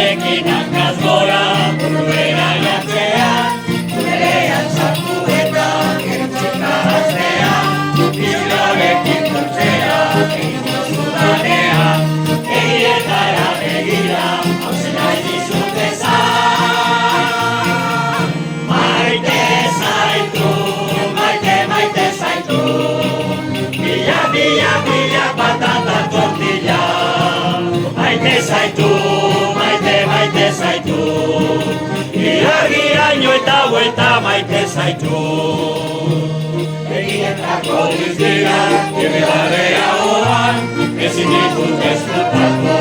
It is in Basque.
Zurekin hankaz gora, buruera jatzean, zurean sartu eta gertzuta aztean, biziorekin tortzea, egin duzudanean, egietara begira, hauzen nahi dizut ezan. Maite zaitu, maite zaitu, bila patata tortilla. Maite zaitu, maite zaitu, ilargiraino eta buelta maite zaitu. Egietako dizkira, irribarrea hoan, ezin ditut ezkutatu,